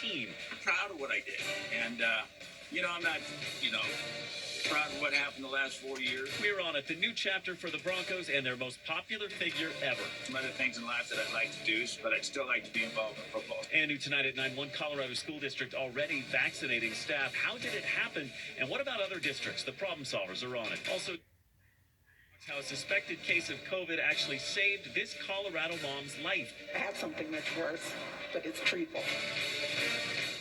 team. I'm proud of what I did. And, I'm not, proud of what happened the last 4 years. We're on it, the new chapter for the Broncos and their most popular figure ever. Some other things in life that I'd like to do, but I'd still like to be involved in football. And new tonight at 9, one Colorado school district already vaccinating staff. How did it happen? And what about other districts? The problem solvers are on it. Also, how a suspected case of COVID actually saved this Colorado mom's life. I have something much worse, but it's treatable.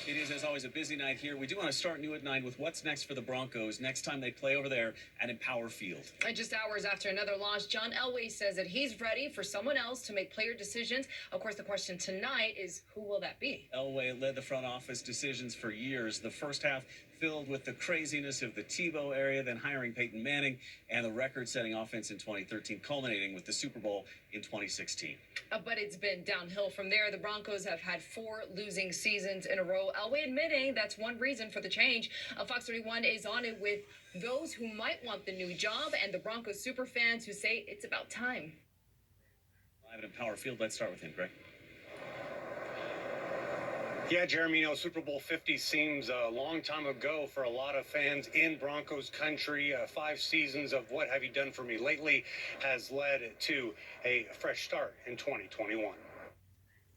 It is, as always, a busy night here. We do want to start new at 9 with what's next for the Broncos next time they play over there at Empower Field. And just hours after another loss, John Elway says that he's ready for someone else to make player decisions. Of course, the question tonight is, who will that be? Elway led the front office decisions for years. The first half filled with the craziness of the Tebow area, then hiring Peyton Manning, and the record-setting offense in 2013, culminating with the Super Bowl in 2016. But it's been downhill from there. The Broncos have had 4 losing seasons in a row. Elway admitting that's one reason for the change. Fox 31 is on it with those who might want the new job and the Broncos superfans who say it's about time. Live at Empower Field. Let's start with him, Greg. Yeah, Jeremy, Super Bowl 50 seems a long time ago for a lot of fans in Broncos country. 5 seasons of what have you done for me lately has led to a fresh start in 2021.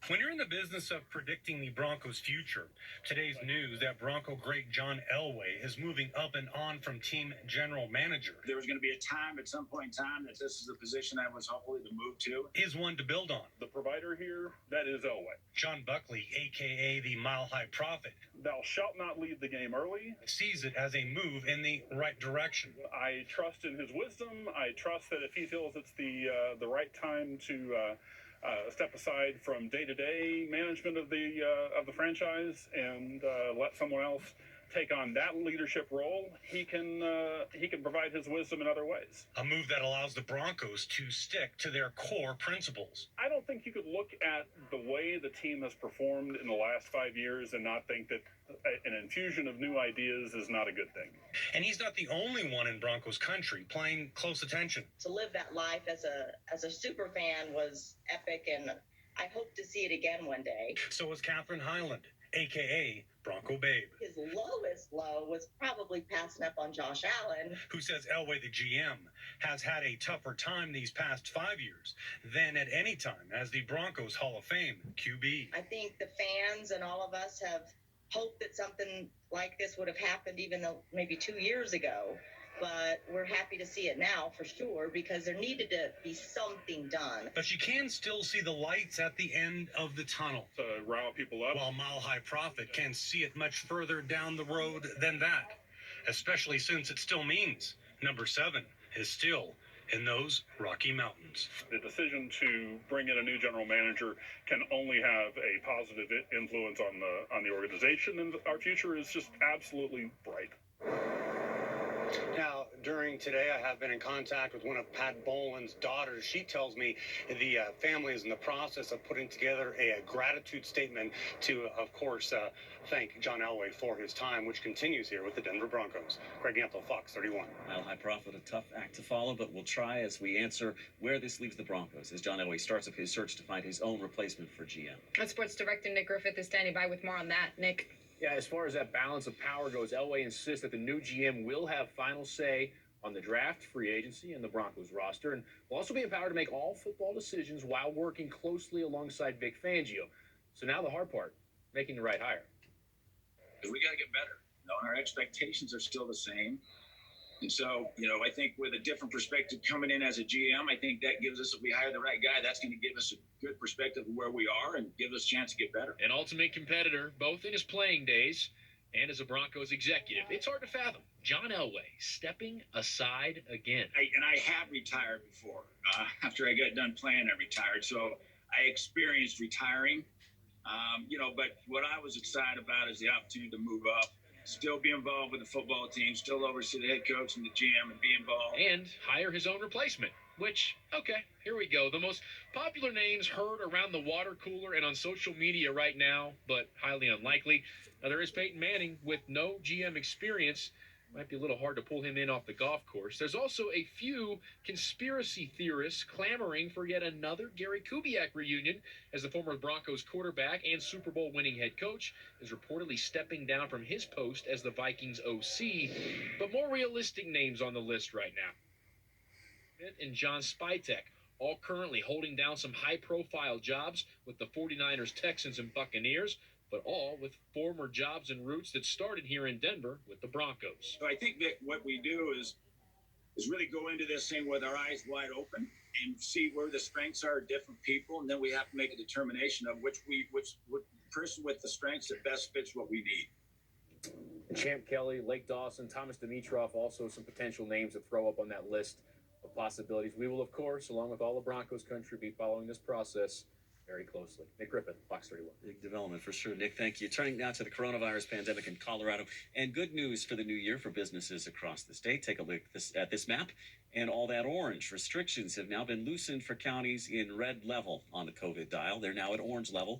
When you're in the business of predicting the Broncos' future, today's news that Bronco great John Elway is moving up and on from team general manager. There was going to be a time at some point in time that this is a position I was hopefully to move to. Is one to build on. The provider here, that is Elway. John Buckley, a.k.a. the Mile High Prophet, Thou shalt not leave the game early. sees it as a move in the right direction. I trust in his wisdom. I trust that if he feels it's the right time to step aside from day-to-day management of the franchise and let someone else take on that leadership role, he can provide his wisdom in other ways. A move that allows the Broncos to stick to their core principles. I don't think you could look at the way the team has performed in the last 5 years and not think that an infusion of new ideas is not a good thing. And he's not the only one in Broncos country paying close attention. To live that life as a super fan was epic, and I hope to see it again one day. So was Catherine Highland, a.k.a. Bronco Babe, His lowest low was probably passing up on Josh Allen. who says Elway, the GM, has had a tougher time these past 5 years than at any time as the Broncos Hall of Fame QB. I think the fans and all of us have hoped that something like this would have happened even though maybe 2 years ago. But we're happy to see it now for sure because there needed to be something done. But you can still see the lights at the end of the tunnel. To rile people up. While Mile High Prophet can see it much further down the road than that, especially since it still means number 7 is still in those Rocky Mountains. The decision to bring in a new general manager can only have a positive influence on the organization, and our future is just absolutely bright. Now, during today, I have been in contact with one of Pat Boland's daughters. She tells me the family is in the process of putting together a gratitude statement to, of course, thank John Elway for his time, which continues here with the Denver Broncos. Greg Yample, Fox 31. Mile High Prophet, a tough act to follow, but we'll try as we answer where this leaves the Broncos as John Elway starts up his search to find his own replacement for GM. Sports director Nick Griffith is standing by with more on that. Nick. Yeah, as far as that balance of power goes, Elway insists that the new GM will have final say on the draft, free agency, and the Broncos roster, and will also be empowered to make all football decisions while working closely alongside Vic Fangio. So now the hard part, making the right hire. We got to get better. And our expectations are still the same. And so, I think with a different perspective coming in as a GM, I think that gives us, if we hire the right guy, that's going to give us a good perspective of where we are and give us a chance to get better. An ultimate competitor, both in his playing days and as a Broncos executive. It's hard to fathom. John Elway stepping aside again. I have retired before. After I got done playing, I retired. So I experienced retiring. But what I was excited about is the opportunity to move up. Still be involved with the football team, still oversee the head coach and the GM and be involved. And hire his own replacement, which, okay, here we go. The most popular names heard around the water cooler and on social media right now, but highly unlikely. Now, there is Peyton Manning with no GM experience. Might be a little hard to pull him in off the golf course. There's also a few conspiracy theorists clamoring for yet another Gary Kubiak reunion, as the former Broncos quarterback and Super Bowl winning head coach is reportedly stepping down from his post as the Vikings OC. But more realistic names on the list right now. And John Spytek, all currently holding down some high-profile jobs with the 49ers, Texans, and Buccaneers, but all with former jobs and roots that started here in Denver with the Broncos. So I think that what we do is really go into this thing with our eyes wide open and see where the strengths are of different people, and then we have to make a determination of which person with the strengths that best fits what we need. Champ Kelly, Lake Dawson, Thomas Dimitroff, also some potential names to throw up on that list of possibilities. We will, of course, along with all of Broncos country, be following this process very closely. Nick Griffin, Fox 31. Big development for sure, Nick. Thank you. Turning now to the coronavirus pandemic in Colorado, and good news for the new year for businesses across the state. Take a look at this map, and all that orange. Restrictions have now been loosened for counties in red level on the COVID dial. They're now at orange level